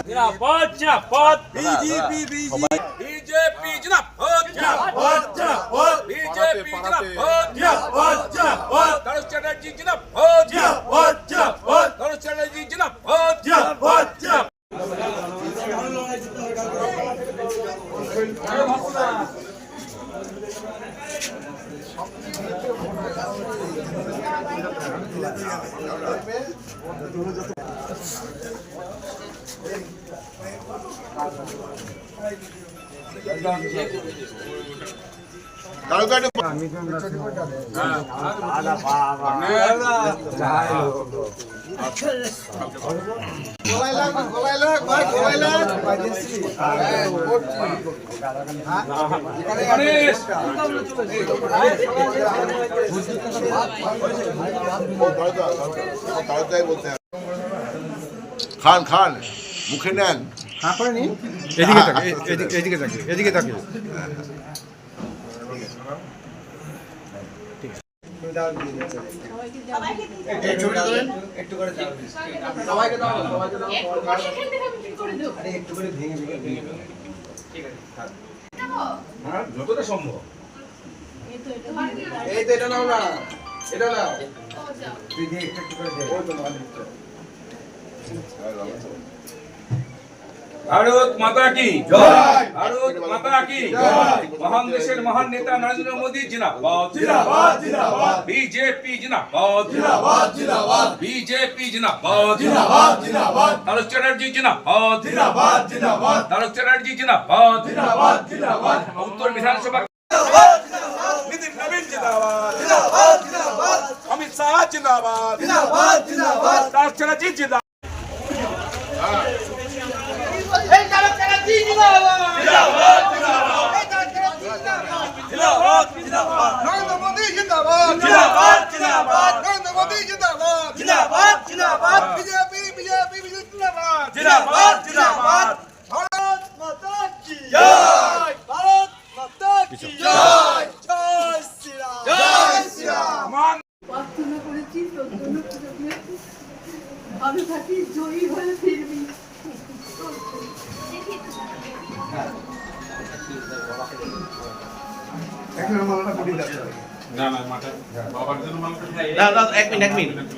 জিন্দাবাদ জিন্দাবাদ BJP BJP জিন্দাবাদ জিন্দাবাদ জিন্দাবাদ বিজেপি জিন্দাবাদ জিন্দাবাদ জিন্দাবাদ তারক চ্যাটার্জি জিন্দাবাদ জিন্দাবাদ জিন্দাবাদ তারক চ্যাটার্জি জিন্দাবাদ জিন্দাবাদ জিন্দাবাদ খান খান মুখে নেন এদিকে থাকে এদিকে থাকে এদিকে থাকে যতটা সম্ভব এই তো এটা নাও না এটা নাও তুই দিয়ে একটু করে দে ওই তো ভারত মাতা কি জয় ভারত মাতা কি জয় মহান দেশের মহান নেতা নরেন্দ্র মোদী জিন্দাবাদ জিন্দাবাদ জিন্দাবাদ বিজেপি জিন্দাবাদ জিন্দাবাদ জিন্দাবাদ বিজেপি জিন্দাবাদ জিন্দাবাদ জিন্দাবাদ তারক চ্যাটার্জি জিন্দাবাদ জিন্দাবাদ জিন্দাবাদ তারক চ্যাটার্জি জিন্দাবাদ জিন্দাবাদ জিন্দাবাদ উত্তর বিধানসভা नितिन नवीन जिंदाबाद जिंदाबाद जिंदाबाद अमित शाह जिंदाबाद जिंदाबाद जिंदाबाद तारक चटर्जी जिंदाबाद तारक चटर्जी जिंदाबाद जिंदाबाद जिंदाबाद जिंदाबाद नरेंद्र मोदी जिंदाबाद जिंदाबाद जिंदाबाद नरेंद्र मोदी जिंदाबाद जिंदाबाद जिंदाबाद बीजेपी बीजेपी जिंदाबाद जिंदाबाद जिंदाबाद भारत माता की जय भारत माता की जय প্রার্থনা করেছি তোর জন্য আমি থাকি জয়ী হয়ে ফিরবি এক মিনিট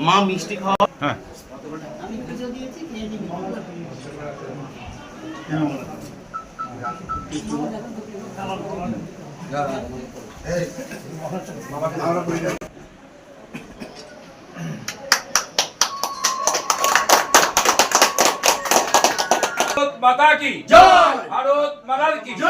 মা মিষ্টি খাওয়া আমি পুজো দিয়েছি খেয়ে নিবি माता की जय भारत माता की जय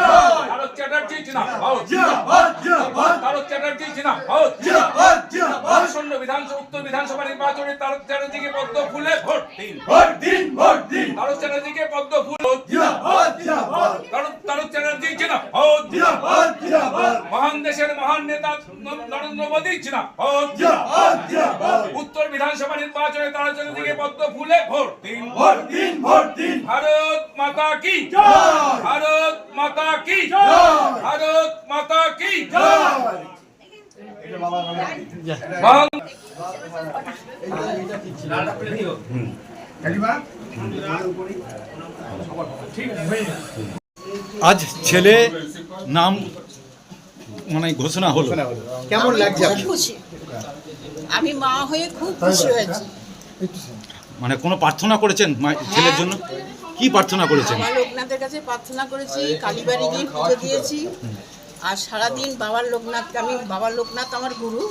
तारक चटर्जी जिंदाबाद जिंदाबाद जिंदाबाद तारक चटर्जी जिंदाबाद जिंदाबाद जिंदाबाद আসন্ন বিধানসভা উত্তর বিধানসভা নির্বাচনে তারক চ্যাটার্জিকে পদ্ম ফুলে ভোট দিন ভোট দিন ভোট দিন তারক চ্যাটার্জিকে পদ্ম ফুল জিন্দাবাদ জিন্দাবাদ তারক চ্যাটার্জি জিন্দাবাদ জিন্দাবাদ জিন্দাবাদ মহান দেশের মহান নেতা নরেন্দ্র মোদী জিন্দাবাদ জিন্দাবাদ জিন্দাবাদ উত্তর বিধানসভা নির্বাচনে তারক চ্যাটার্জিকে পদ্ম ফুলে ভোট দিন ভোট দিন ভোট দিন ভারত माता की जय भारत माता की जय भारत माता की जय আজ ছেলে নাম মানে ঘোষণা হলো কেমন লাগছে খুব খুশি আমি মা হয়ে খুব খুশি হয়েছি মানে কোনো প্রার্থনা করেছেন ছেলের জন্য কি প্রার্থনা করেছেন বাবা লোকনাথের কাছে প্রার্থনা করেছি কালীবাড়ি গিয়ে পুজো দিয়েছি আর সারাদিন বাবার লোকনাথ আমার গুরু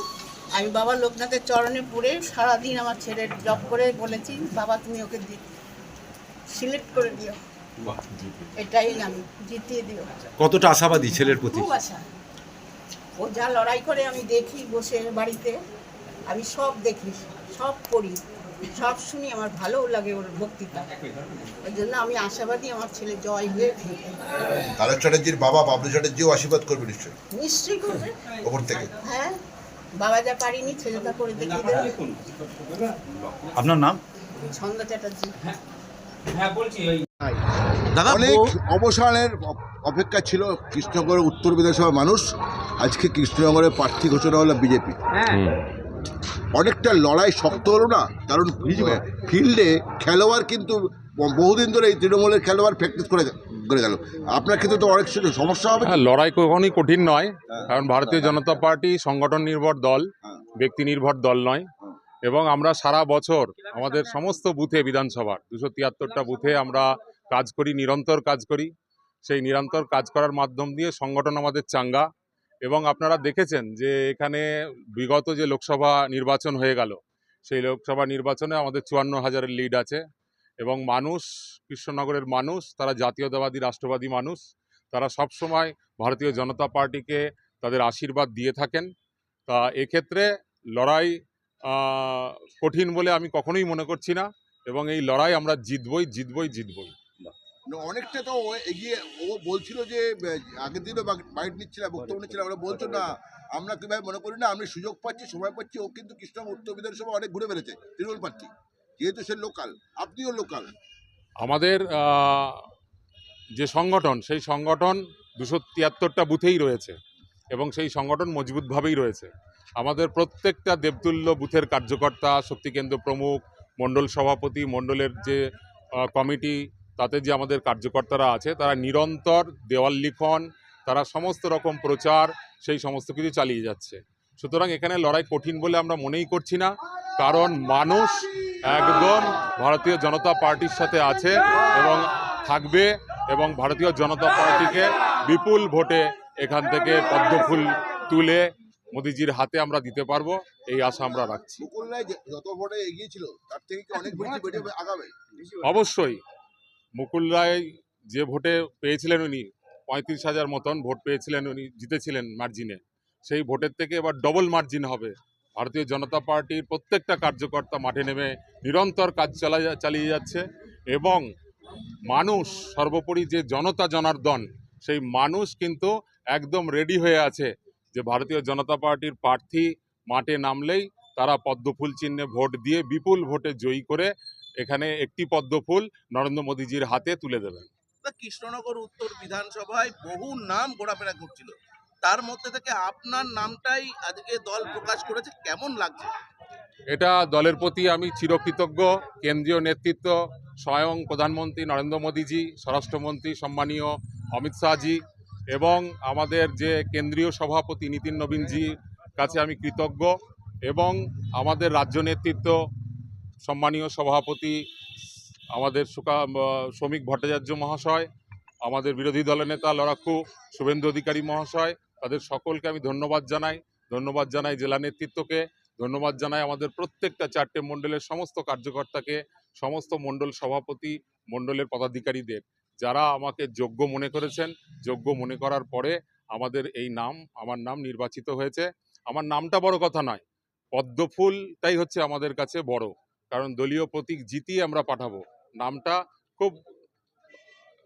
আমি বাবা লোকনাথের চরণে পড়ে সারাদিন আমার ছেলের জব করে বলেছি বাবা তুমি ওকে সিলেক্ট করে দিও এটাই আমি জিতিয়ে দিও কতটা আশাবাদী ছেলের প্রতি খুব আশা ও যা লড়াই করে আমি দেখি বসে বাড়িতে আমি সব দেখি সব পড়ি সব শুনি আমার ভালো লাগে ওর বক্তৃতা ওই জন্য আমি আশাবাদী আমার ছেলে জয় হয়ে ফিরবে তারক চ্যাটার্জির বাবা বাবলু চ্যাটার্জিও আশীর্বাদ করবে নিশ্চয়ই নিশ্চয়ই করবে ওপর থেকে হ্যাঁ বাবা যা পারিনি ছেলেটা করে দেখিয়ে দেবে আপনার নাম ছন্দ চ্যাটার্জি দাদা অনেক অবসানের অপেক্ষা ছিল কৃষ্ণনগরের উত্তর বিধানসভার মানুষ। আজকে কৃষ্ণনগরের প্রার্থী ঘোষণা হলো বিজেপি। অনেকটা লড়াই শক্ত হলো না? কারণ ফিল্ডে খেলোয়াড় কিন্তু বহুদিন ধরে এই তৃণমূলের খেলোয়াড় প্র্যাকটিস করে গেল, আপনার ক্ষেত্রে তো অনেক সমস্যা হবে। হ্যাঁ, লড়াই কখনই কঠিন নয়, কারণ ভারতীয় জনতা পার্টি সংগঠন নির্ভর দল, ব্যক্তি নির্ভর দল নয়। এবং আমরা সারা বছর আমাদের সমস্ত বুথে, বিধানসভার 273টা বুথে আমরা কাজ করি, নিরন্তর কাজ করি। সেই নিরন্তর কাজ করার মাধ্যম দিয়ে সংগঠন আমাদের চাঙ্গা। এবং আপনারা দেখেছেন যে এখানে বিগত যে লোকসভা নির্বাচন হয়ে গেল, সেই লোকসভা নির্বাচনে আমাদের 54,000-এর লিড আছে। এবং মানুষ, কৃষ্ণনগরের মানুষ, তারা জাতীয়তাবাদী রাষ্ট্রবাদী মানুষ, তারা সব সময় ভারতীয় জনতা পার্টিকে তাদের আশীর্বাদ দিয়ে থাকেন। তা এক্ষেত্রে লড়াই কঠিন বলে আমি কখনোই মনে করছি না, এবং এই লড়াই আমরা জিতবই। অনেকটা তো এগিয়ে, ও বলছিল যে আগের দিনও বাইট নিচ্ছিল, বক্তব্য নিচ্ছিল, আমরা বলছো না আমরা কিভাবে মনে করি না, আমি সুযোগ পাচ্ছি, সময় পাচ্ছি। ও কিন্তু কৃষ্ণনগর উত্তর বিধানসভা অনেক ঘুরে বেড়েছে তৃণমূল প্রার্থী, যেহেতু সে লোকাল, আপনিও লোকাল। আমাদের যে সংগঠন, সেই সংগঠন 273টা বুথেই রয়েছে এবং সেই সংগঠন মজবুতভাবেই রয়েছে। আমাদের প্রত্যেকটা দেবতুল্য বুথের কার্যকর্তা, শক্তিকেন্দ্র প্রমুখ, মণ্ডল সভাপতি, মণ্ডলের যে কমিটি, তাতে যে আমাদের কার্যকর্তারা আছে, তারা নিরন্তর দেওয়াল লিখন, তারা সমস্ত রকম প্রচার, সেই সমস্ত কিছু চালিয়ে যাচ্ছে। সুতরাং এখানে লড়াই কঠিন বলে আমরা মনেই করছি না, কারণ মানুষ একদম ভারতীয় জনতা পার্টির সাথে আছে এবং থাকবে, এবং ভারতীয় জনতা পার্টিকে বিপুল ভোটে এখান থেকে পদ্মফুল তুলে মোদিজির হাতে আমরা দিতে পারবো, এই আশা আমরা রাখছি। যত ভোটে এগিয়েছিল তার থেকে কি অনেক বেশি আগাবে? অবশ্যই মুকুল রায় যে ভোটে পেয়েছিলেন, উনি 35,000 মতন ভোট পেয়েছিলেন, উনি জিতেছিলেন মার্জিনে। সেই ভোটের থেকে এবার ডবল মার্জিন হবে। ভারতীয় জনতা পার্টির প্রত্যেকটা কার্যকর্তা মাঠে নেমে নিরন্তর কাজ চালিয়ে যাচ্ছে, এবং মানুষ, সর্বোপরি যে জনতা জনার্দন, সেই মানুষ কিন্তু একদম রেডি হয়ে আছে যে ভারতীয় জনতা পার্টির প্রার্থী মাঠে নামলেই তারা পদ্মফুল চিহ্নে ভোট দিয়ে বিপুল ভোটে জয়ী করে এখানে একটি পদ্মফুল নরেন্দ্র মোদীজির হাতে তুলে দেবেন। কৃষ্ণনগর উত্তর বিধানসভায় বহু নাম ঘোরাফেরা করছিল, তার মধ্যে থেকে আপনার নামটাই আজকে দল প্রকাশ করেছে, কেমন লাগছে? এটা দলের প্রতি আমি চিরকৃতজ্ঞ। কেন্দ্রীয় নেতৃত্ব, স্বয়ং প্রধানমন্ত্রী নরেন্দ্র মোদীজি, স্বরাষ্ট্রমন্ত্রী সম্মানীয় অমিত শাহজি, এবং আমাদের যে কেন্দ্রীয় সভাপতি নীতিন নবীনজির কাছে আমি কৃতজ্ঞ, এবং আমাদের রাজ্য নেতৃত্ব, সম্মানীয় সভাপতি আমাদের শ্রমিক ভট্টাচার্য মহাশয়, আমাদের বিরোধী দলের নেতা লড়াকু শুভেন্দু অধিকারী মহাশয়, তাদের সকলকে আমি ধন্যবাদ জানাই জেলা নেতৃত্বকে, ধন্যবাদ জানাই আমাদের প্রত্যেকটা 4টে মণ্ডলের সমস্ত কার্যকর্তাকে, সমস্ত মণ্ডল সভাপতি, মণ্ডলের পদাধিকারীদের, যারা আমাকে যোগ্য মনে করেছেন। যোগ্য মনে করার পরে আমাদের আমার নাম নির্বাচিত হয়েছে। আমার নামটা বড় কথা নয়, পদ্মফুলটাই হচ্ছে আমাদের কাছে বড়, কারণ দলীয় প্রতীক জিতিয়ে আমরা পাঠাবো। নামটা খুব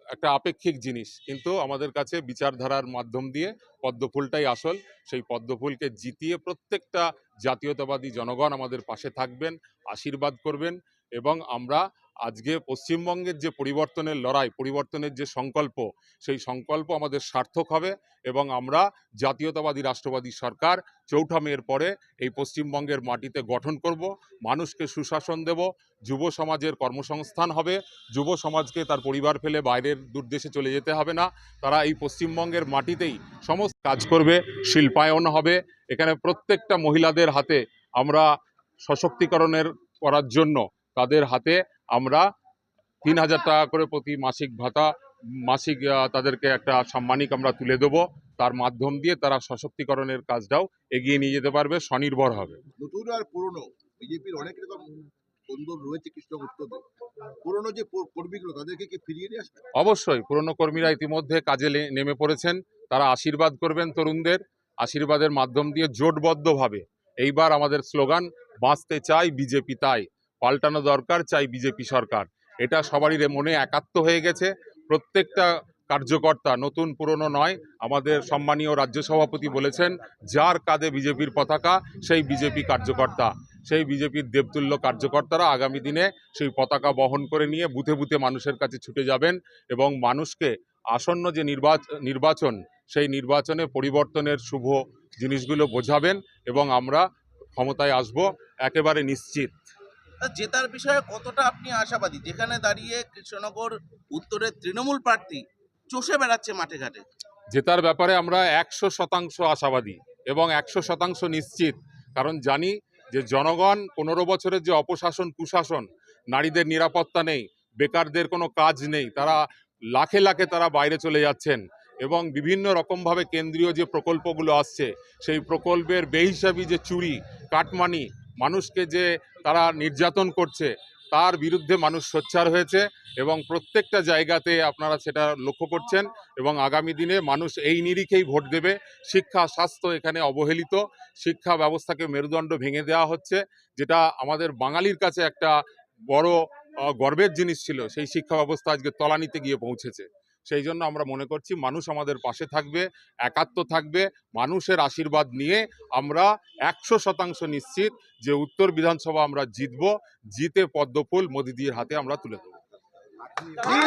একটা আপেক্ষিক জিনিস, কিন্তু আমাদের কাছে বিচারধারার মাধ্যম দিয়ে পদ্মফুলটাই আসল। সেই পদ্মফুলকে জিতিয়ে প্রত্যেকটা জাতীয়তাবাদী জনগণ আমাদের পাশে থাকবেন, আশীর্বাদ করবেন, এবং আমরা আজকে পশ্চিমবঙ্গের যে পরিবর্তনের লড়াই, পরিবর্তনের যে সংকল্প, সেই সংকল্প আমাদের সার্থক হবে, এবং আমরা জাতীয়তাবাদী রাষ্ট্রবাদী সরকার 4ঠা মের পরে এই পশ্চিমবঙ্গের মাটিতে গঠন করব, মানুষকে সুশাসন দেব, যুব সমাজের কর্মসংস্থান হবে, যুব সমাজকে তার পরিবার ফেলে বাইরের দূরদেশে চলে যেতে হবে না, তারা এই পশ্চিমবঙ্গের মাটিতেই সমস্ত কাজ করবে, শিল্পায়ন হবে। এখানে প্রত্যেকটা মহিলাদের হাতে আমরা সশক্তিকরণের করার জন্য তাদের হাতে আমরা 3,000 টাকা করে প্রতি মাসিক ভাতা, মাসিক তাদেরকে একটা সাম্মানিক আমরা তুলে দেবো। তার মাধ্যম দিয়ে তারা সশক্তিকরণের কাজটাও এগিয়ে নিয়ে যেতে পারবে, স্বনির্ভর হবে। নতুন আর পুরনো বিজেপির অনেক রকম বন্ধু রয়েছে কৃষ্ণনগর উত্তরে, পুরনো যে কর্মীগুলো তাদেরকে কি ফিরিয়ে নিয়ে আসবে? অবশ্যই পুরনো কর্মীরা ইতিমধ্যে কাজে নেমে পড়েছেন, তারা আশীর্বাদ করবেন তরুণদের, আশীর্বাদের মাধ্যম দিয়ে জোটবদ্ধভাবে এইবার আমাদের স্লোগান, বাঁচতে চাই বিজেপি তাই, পাল্টানো দরকার চাই বিজেপি সরকার। এটা সবারই মনে একাত্ম হয়ে গেছে। প্রত্যেকটা কার্যকর্তা, নতুন পুরনো নয়, আমাদের সম্মানীয় রাজ্য সভাপতি বলেছেন, যার কাঁধে বিজেপির পতাকা সেই বিজেপি কার্যকর্তা, সেই বিজেপির দেবতুল্য কার্যকর্তারা আগামী দিনে সেই পতাকা বহন করে নিয়ে বুথে বুথে মানুষের কাছে ছুটে যাবেন, এবং মানুষকে আসন্ন যে নির্বাচন, সেই নির্বাচনে পরিবর্তনের শুভ জিনিসগুলো বোঝাবেন, এবং আমরা ক্ষমতায় আসব একেবারে নিশ্চিত। জেতার বিষয়ে কতটা আপনি আশাবাদী, যেখানে দাঁড়িয়ে কৃষ্ণনগর উত্তরের তৃণমূল প্রার্থী চষে বেড়াচ্ছে মাঠে ঘাটে? জেতার ব্যাপারে আমরা 100% আশাবাদী এবং 100% নিশ্চিত, কারণ জানি যে জনগণ 15 বছরের যে অপশাসন কুশাসন, নারীদের নিরাপত্তা নেই, বেকারদের কোনো কাজ নেই, তারা লাখে লাখে তারা বাইরে চলে যাচ্ছেন এবং বিভিন্ন রকমভাবে কেন্দ্রীয় যে প্রকল্পগুলো আসছে সেই প্রকল্পের বেহিসাবি যে চুরি কাটমানি, মানুষকে যে তারা নির্যাতন করছে, তার বিরুদ্ধে মানুষ সোচ্চার হয়েছে এবং প্রত্যেকটা জায়গাতে আপনারা সেটা লক্ষ্য করছেন এবং আগামী দিনে মানুষ এই নিরিখেই ভোট দেবে। শিক্ষা স্বাস্থ্য এখানে অবহেলিত, শিক্ষা ব্যবস্থাকে মেরুদণ্ড ভেঙে দেওয়া হচ্ছে, যেটা আমাদের বাঙালির কাছে একটা বড় গর্বের জিনিস ছিল, সেই শিক্ষা ব্যবস্থা আজকে তলানিতে গিয়ে পৌঁছেছে। সেই জন্য আমরা মনে করছি মানুষ আমাদের পাশে থাকবে, একাত্ম থাকবে, মানুষের আশীর্বাদ নিয়ে আমরা 100% নিশ্চিত যে উত্তর বিধানসভা আমরা জিতব, জিতে পদ্মফুল মোদিজির হাতে আমরা তুলে দেব।